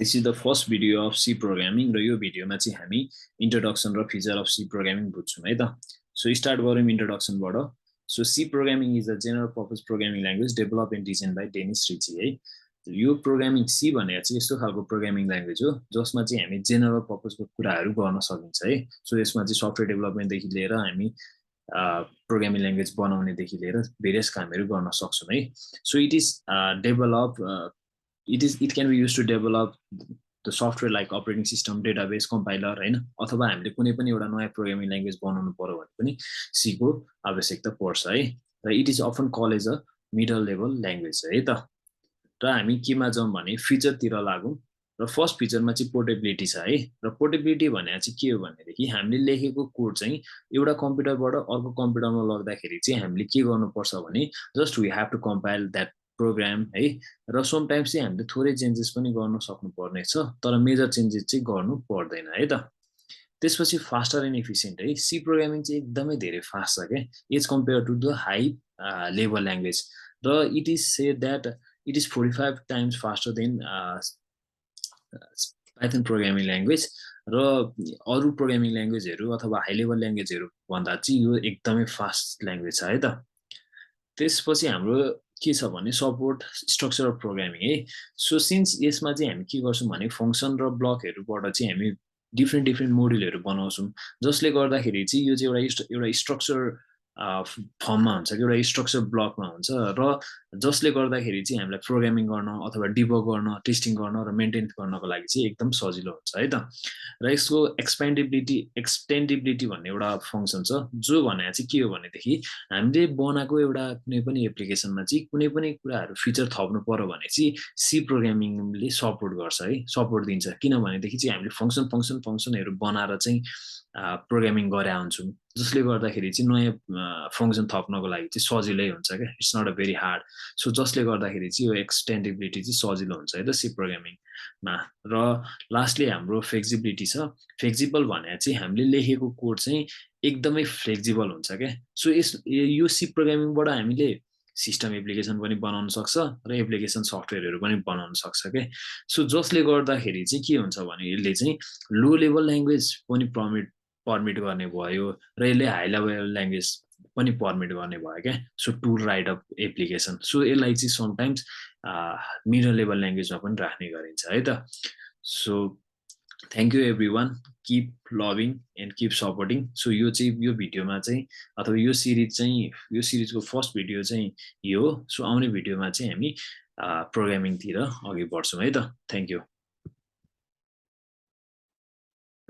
This is the first video of C programming र यो भिडियोमा चाहिँ हामी introduction र feature of C programming बुझ्छौं है त. So start गरौँ introduction बाट. So C programming is a general purpose programming language developed and designed by Dennis Ritchie है. यो प्रोग्रामिङ C भनेको चाहिँ यस्तो खालको प्रोग्रामिङ ल्याङ्ग्वेज हो जसमा चाहिँ हामी जेनरल पर्पसको कुराहरू गर्न सकिन्छ है. सो यसमा चाहिँ सफ्टवेयर डेभलपमेन्ट देखि लिएर हामी प्रोग्रामिङ ल्याङ्ग्वेज बनाउने देखि लिएर भेरियस कामहरू गर्न सक्छौं है. So it is develop it can be used to develop the software like operating system, database, compiler हैन, अथवा हामीले कुनै पनि एउटा नयाँ प्रोग्रामिङ ल्याङ्ग्वेज बनाउनु पर्यो भने पनि C को आवश्यकता पर्छ है. र it is often called as a middle level language है त. र हामी केमा जाउँ भने फिचर तिर लागौं. र फर्स्ट फिचरमा चाहिँ पोर्टेबिलिटी छ है. र पोर्टेबिलिटी भनेको चाहिँ के हो भनेदेखि हामीले लेखेको कोड चाहिँ एउटा कम्प्युटरबाट अर्को कम्प्युटरमा लग्दाखेरि चाहिँ हामीले के गर्नुपर्छ भने just we have to compile that program है. र समटाइम्स चाहिँ हामीले थोरै चेन्जेस पनि गर्न सक्नु पर्ने छ, तर मेजर चेन्जेस चाहिँ गर्नु पर्दैन है त. त्यसपछि फास्टर एन्ड एफिसिएन्ट है. सी प्रोग्रामिङ चाहिँ एकदमै धेरै फास्ट छ के as compared to the high level language. र it is said that it is 45 times faster than Python programming language. र अरु प्रोग्रामिङ ल्याङ्ग्वेजहरु अथवा हाई लेभल ल्याङ्ग्वेजहरु भन्दा चाहिँ यो एकदमै फास्ट ल्याङ्ग्वेज छ है त. त्यसपछि हाम्रो के छ भने सपोर्ट स्ट्रक्चर अफ प्रोग्रामिङ है. सो सिन्स यसमा चाहिँ हामी के गर्छौं भने फंक्सन र ब्लकहरुबाट चाहिँ हामी डिफरेन्ट मोड्युलहरु बनाउँछौं, जसले गर्दाखेरि चाहिँ यो चाहिँ एउटा स्ट्रक्चर फर्ममा हुन्छ कि एउटा स्ट्रक्चर ब्लकमा हुन्छ, र जसले गर्दाखेरि चाहिँ हामीलाई प्रोग्रामिङ गर्न अथवा डिबग गर्न, टेस्टिङ गर्न र मेन्टेन गर्नको लागि चाहिँ एकदम सजिलो हुन्छ है त. र यसको एक्सटेन्डेबिलिटी भन्ने एउटा फंक्सन छ, जो भनेको चाहिँ के हो भनेदेखि हामीले बनाएको एउटा कुनै पनि एप्लिकेसनमा चाहिँ कुनै पनि कुराहरू फिचर थप्नु पर्यो भने चाहिँ सी प्रोग्रामिङले सपोर्ट गर्छ है, सपोर्ट दिन्छ. किनभनेदेखि चाहिँ हामीले फंक्सनहरु बनाएर चाहिँ प्रोग्रामिङ गरे हुन्छौं, जसले गर्दाखेरि चाहिँ नयाँ फंक्सन थप्नको लागि चाहिँ सजिलै हुन्छ के. It's not a very hard. So जसले गर्दाखेरि चाहिँ यो एक्सटेन्डेबिलिटी चाहिँ सजिलो हुन्छ है त सी प्रोग्रामिङमा. र लास्टली हाम्रो फ्लेक्सिबिलिटी छ. फ्लेक्सिबल भनेको चाहिँ हामीले लेखेको कोड चाहिँ एकदमै फ्लेक्सिबल हुन्छ के. सो यो सी प्रोग्रामिङबाट हामीले सिस्टम एप्लिकेसन पनि बनाउन सक्छ र एप्लिकेसन सफ्टवेयरहरु पनि बनाउन सक्छ के. सो जसले गर्दाखेरि चाहिँ के हुन्छ भने यसले चाहिँ लो लेभल ल्याङ्ग्वेज पनि पर्मिट गर्ने भयो र यसले हाई लेभल ल्याङ्ग्वेज पनि पर्मिट गर्ने भयो के. So to write up application. So यसलाई चाहिँ समटाइम्स मिडल लेभल ल्याङ्ग्वेजमा पनि राख्ने गरिन्छ है त. So thank you everyone. Keep loving and keep supporting. So यो भिडियोमा चाहिँ अथवा यो सिरिजको फर्स्ट भिडियो चाहिँ यो हो. सो आउने भिडियोमा चाहिँ हामी प्रोग्रामिङ तिर अघि बढ्छौं है त. Thank you.